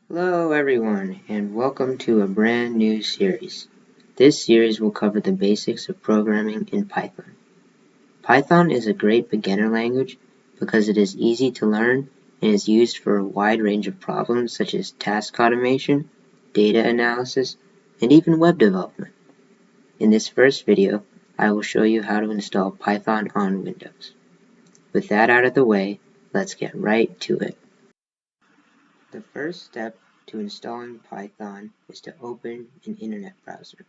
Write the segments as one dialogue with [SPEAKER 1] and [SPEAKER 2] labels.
[SPEAKER 1] Hello everyone, and welcome to a brand new series. This series will cover the basics of programming in Python. Python is a great beginner language because it is easy to learn and is used for a wide range of problems such as task automation, data analysis, and even web development. In this first video, I will show you how to install Python on Windows. With that out of the way, let's get right to it. The first step to installing Python is to open an internet browser.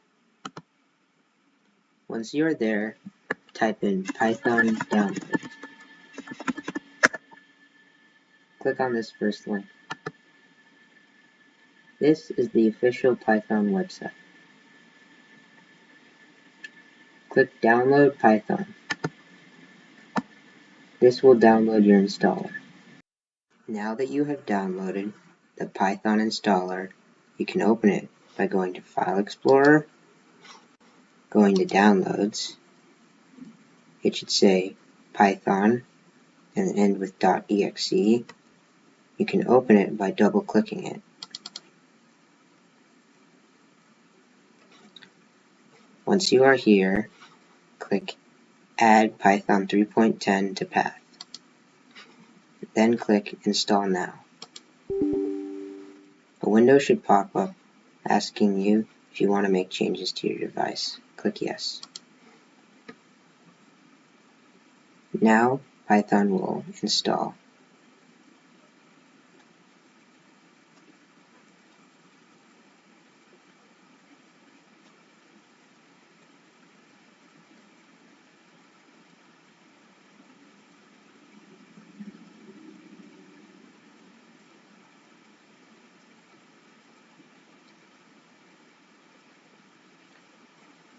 [SPEAKER 1] Once you are there, type in Python download. Click on this first link. This is the official Python website. Click Download Python. This will download your installer. Now that you have downloaded the Python installer, you can open it by going to File Explorer, going to Downloads. It should say Python and end with .exe. You can open it by double-clicking it. Once you are here, click Add Python 3.10 to Path. Then click Install Now. A window should pop up asking you if you want to make changes to your device. Click Yes. Now Python will install.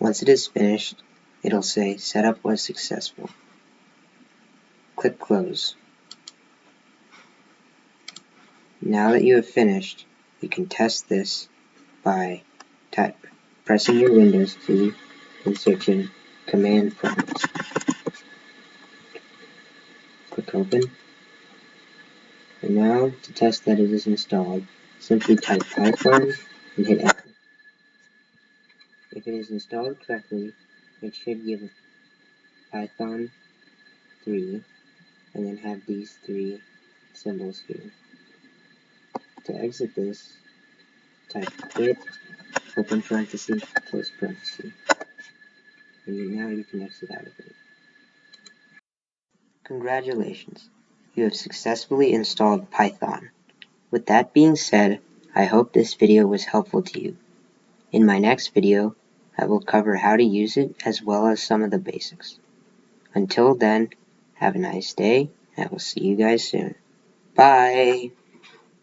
[SPEAKER 1] Once it is finished, it'll say Setup was successful. Click Close. Now that you have finished, you can test this by pressing your Windows key and searching Command Prompt. Click Open. And now, to test that it is installed, simply type Python and hit Enter. If it is installed correctly, it should give Python 3 and then have these three symbols here. To exit this, type quit, open parenthesis, close parenthesis. And now you can exit out of it. Congratulations! You have successfully installed Python. With that being said, I hope this video was helpful to you. In my next video, I will cover how to use it as well as some of the basics. Until then, have a nice day, and I will see you guys soon. Bye!